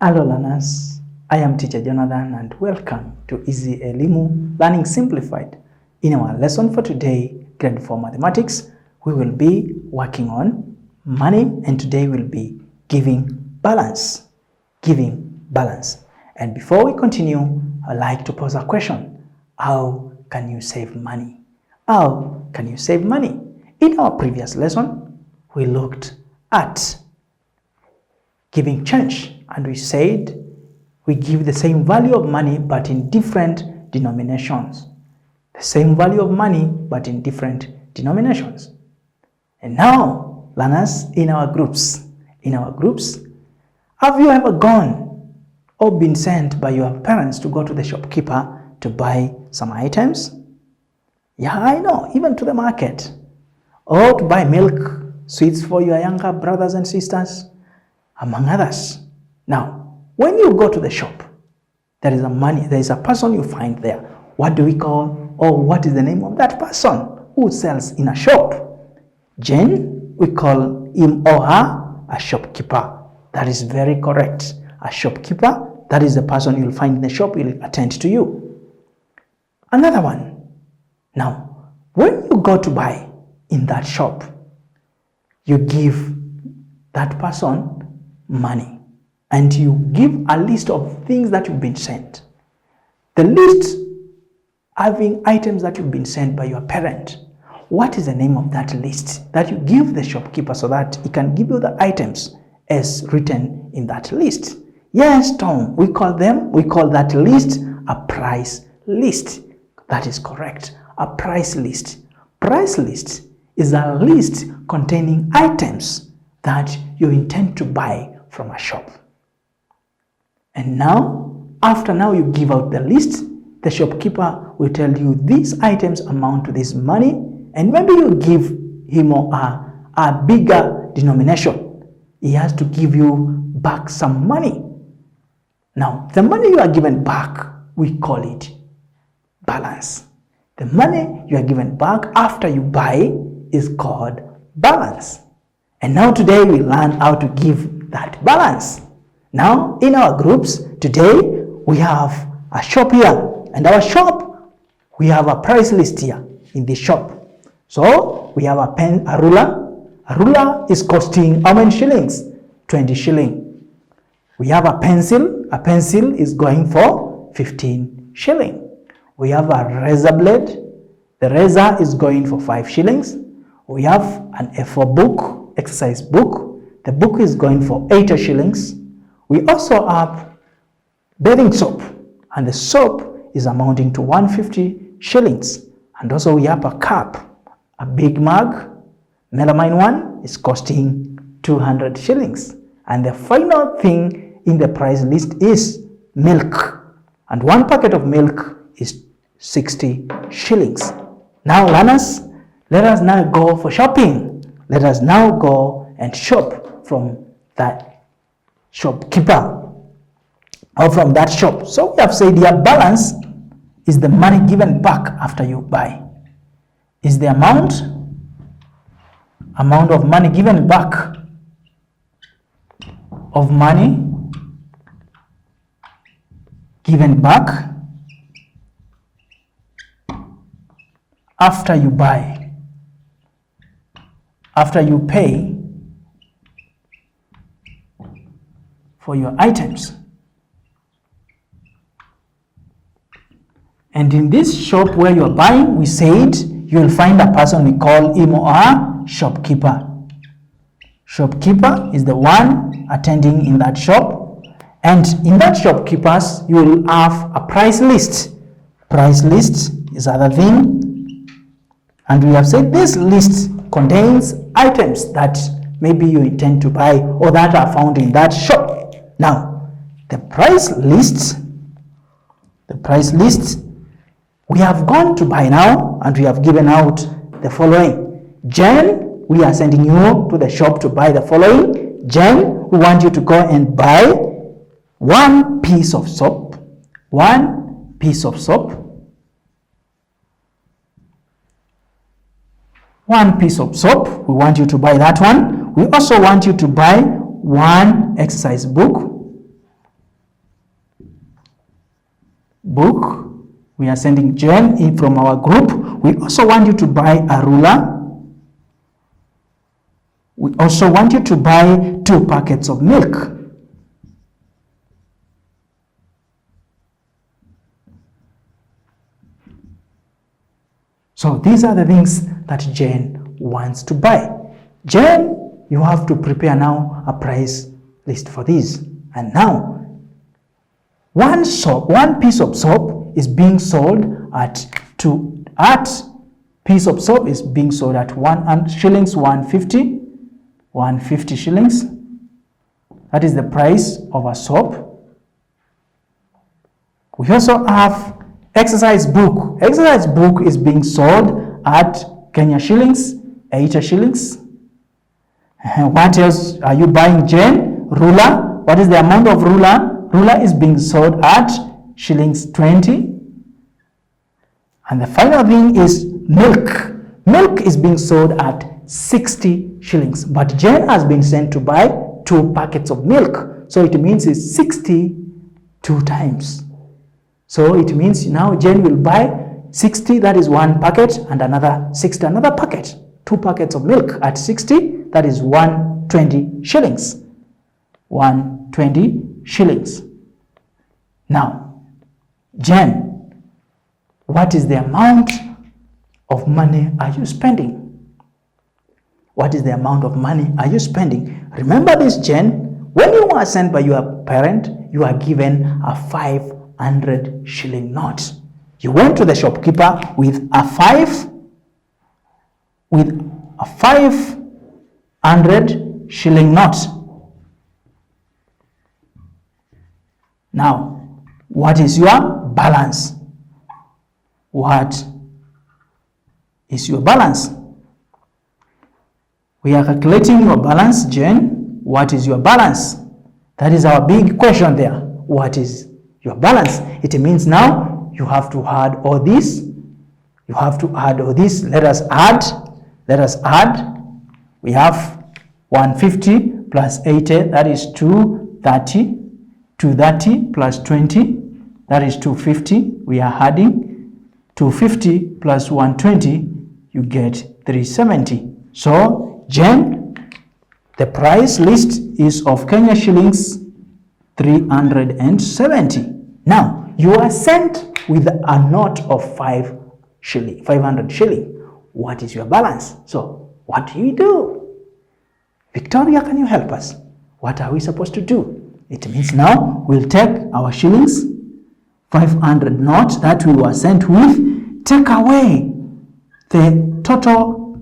Hello learners, I am teacher Jonathan and welcome to EasyElimu Learning Simplified. In our lesson for today, grade 4 mathematics, we will be working on money and today we'll be giving balance. And before we continue, I'd like to pose a question. How can you save money? How can you save money? In our previous lesson, we looked at giving change and we said we give the same value of money but in different denominations. The same value of money but in different denominations. And now, learners, in our groups, have you ever gone or been sent by your parents to go to the shopkeeper to buy some items? Yeah, I know, even to the market. Or to buy milk, sweets for your younger brothers and sisters, among others. Now, when you go to the shop, there is a person you find there. What do we call, or what is the name of that person who sells in a shop? Jane, we call him or her a shopkeeper. That is very correct. A shopkeeper, that is the person you'll find in the shop, will attend to you. Another one. Now, when you go to buy in that shop, you give that person money and you give a list of things that you've been sent. The list having items that you've been sent by your parent. What is the name of that list that you give the shopkeeper so that he can give you the items as written in that list? Yes, Tom, we call that list a price list. That is correct. A price list. Price list is a list containing items that you intend to buy from a shop. And now, after you give out the list, the shopkeeper will tell you these items amount to this money, and maybe you give him or her a bigger denomination. He has to give you back some money. Now, the money you are given back, we call it balance. The money you are given back after you buy is called balance. And now today we learn how to give that balance. Now in our groups today we have a shop here, and our shop we have a price list here in the shop. So we have a ruler. A ruler is costing how many shillings? 20 shilling. We have a pencil. A pencil is going for 15 shilling. We have a razor blade. The razor is going for 5 shillings. We have an A4 book, exercise book. The book is going for 8 shillings. We also have bathing soap, and the soap is amounting to 150 shillings. And also we have a cup, a big mug, melamine one is costing 200 shillings. And the final thing in the price list is milk. And one packet of milk is 60 shillings. Now learners, let us now go for shopping. Let us now go and shop from that shopkeeper or from that shop. So we have said your balance is the money given back after you buy. Is the amount of money given back after you buy, after you pay for your items. And in this shop where you are buying, we said you will find a person we call him or her shopkeeper. Shopkeeper is the one attending in that shop, and in that shopkeepers you will have a price list. Price list is other thing, and we have said this list contains items that maybe you intend to buy or that are found in that shop. Now, the price list, we have gone to buy now, and we have given out the following. Jen, we are sending you to the shop to buy the following. Jen, we want you to go and buy 1 piece of soap. 1 piece of soap. 1 piece of soap. We want you to buy that one. We also want you to buy 1 exercise book. book. We are sending Jane in from our group. We also want you to buy a ruler. We also want you to buy 2 packets of milk. So these are the things that Jane wants to buy. Jane, you have to prepare now a price list for these. And now, one piece of soap is being sold at piece of soap is being sold at 1 shillings 150 shillings. That is the price of a soap. We also have exercise book. Exercise book is being sold at Kenya shillings 80 shillings. What else are you buying, Jane? Ruler. What is the amount of ruler? Ruler is being sold at shillings 20. And the final thing is milk. Milk is being sold at 60 shillings. But Jane has been sent to buy 2 packets of milk. So it means it's 60 2 times. So it means now Jane will buy 60, that is 1 packet, and another 60, another packet. 2 packets of milk at 60, that is 120 shillings. 120 shillings. Now, Jane, what is the amount of money are you spending? What is the amount of money are you spending? Remember this, Jane, when you are sent by your parent, you are given a 500 shilling note. You went to the shopkeeper with a 500 shilling note. Now, what is your balance? What is your balance? We are calculating your balance, Jane. What is your balance? That is our big question there. What is your balance? It means now you have to add all this. You have to add all this. Let us add. We have 150 plus 80, that is 230. 230 plus 20, that is 250. We are adding 250 plus 120, you get 370. So, Jane, the price list is of Kenya shillings 370. Now, you are sent with a note of 500 shilling. What is your balance? So, what do? Victoria, can you help us? What are we supposed to do? It means now we'll take our shillings, 500 note that we were sent with, take away the total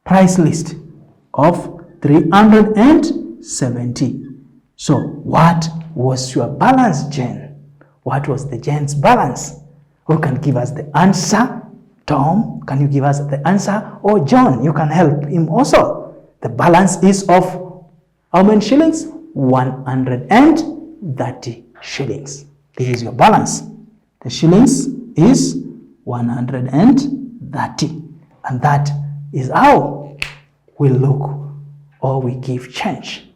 price list of 370. So what was your balance, Jane? What was the Jane's balance? Who can give us the answer? Tom, can you give us the answer? Or John, you can help him also. The balance is of how many shillings? 130 shillings. This is your balance. The shillings is 130. And that is how we look or we give change.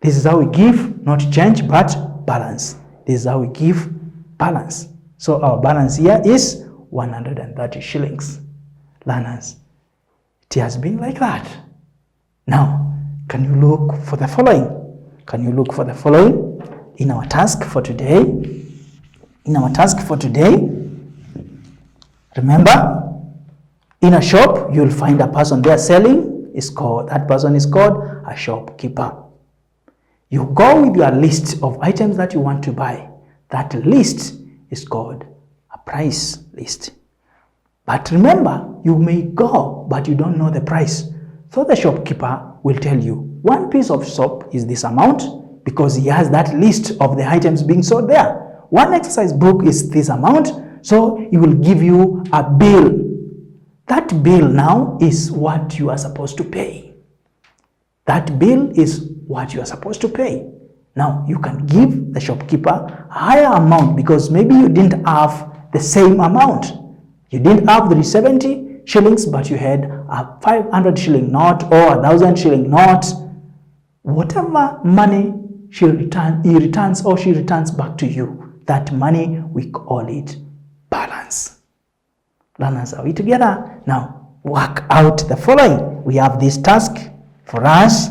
This is how we give, not change, but balance. This is how we give balance. So our balance here is 130 shillings. Learners, it has been like that. Now, can you look for the following? Can you look for the following in our task for today? In our task for today, remember, in a shop, you'll find a person there selling. That person is called a shopkeeper. You go with your list of items that you want to buy. That list is called a price list. But remember, you may go, but you don't know the price. So the shopkeeper will tell you, 1 piece of soap is this amount, because he has that list of the items being sold there. 1 exercise book is this amount, so he will give you a bill. That bill now is what you are supposed to pay. That bill is what you are supposed to pay. Now, you can give the shopkeeper a higher amount because maybe you didn't have the same amount. You didn't have the 70 shillings, but you had a 500 shilling note or 1,000 shilling note. Whatever money he returns or she returns back to you, that money, we call it balance. Learners, are we together? Now, work out the following. We have this task for us,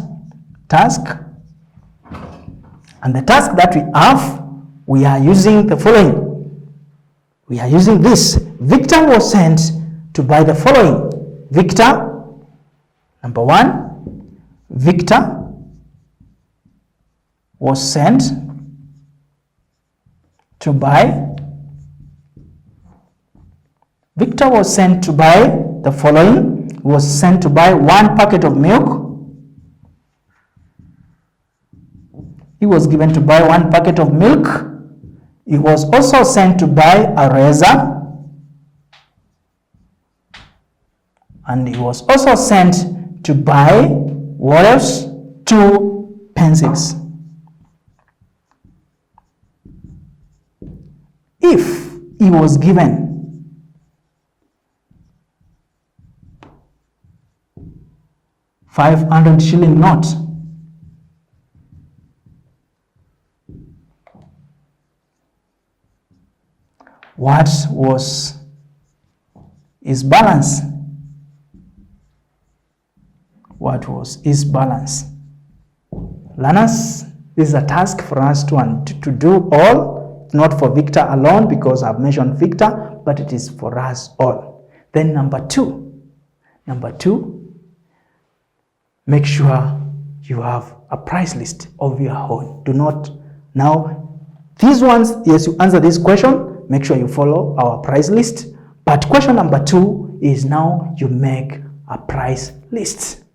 task. And the task that we have, we are using the following. We are using this. Victor was sent to buy the following. Victor, number 1, Victor was sent to buy. Victor was sent to buy the following. He was sent to buy 1 packet of milk. He was given to buy 1 packet of milk. He was also sent to buy a razor. And he was also sent to buy, what else? 2 pencils. If he was given $500 note, what was his balance? What was his balance? Learners, this is a task for us to do all. It's not for Victor alone because I've mentioned Victor, but it is for us all. Then number 2, make sure you have a price list of your own. Do not, now, these ones, yes, you answer this question, make sure you follow our price list. But question number 2 is now you make a price list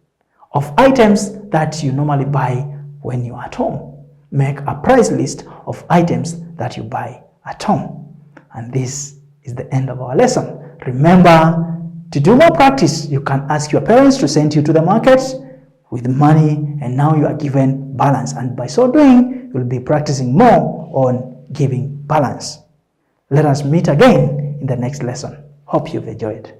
of items that you normally buy when you're at home. Make a price list of items that you buy at home. And this is the end of our lesson. Remember, to do more practice, you can ask your parents to send you to the market with money, and now you are given balance. And by so doing, you'll be practicing more on giving balance. Let us meet again in the next lesson. Hope you've enjoyed.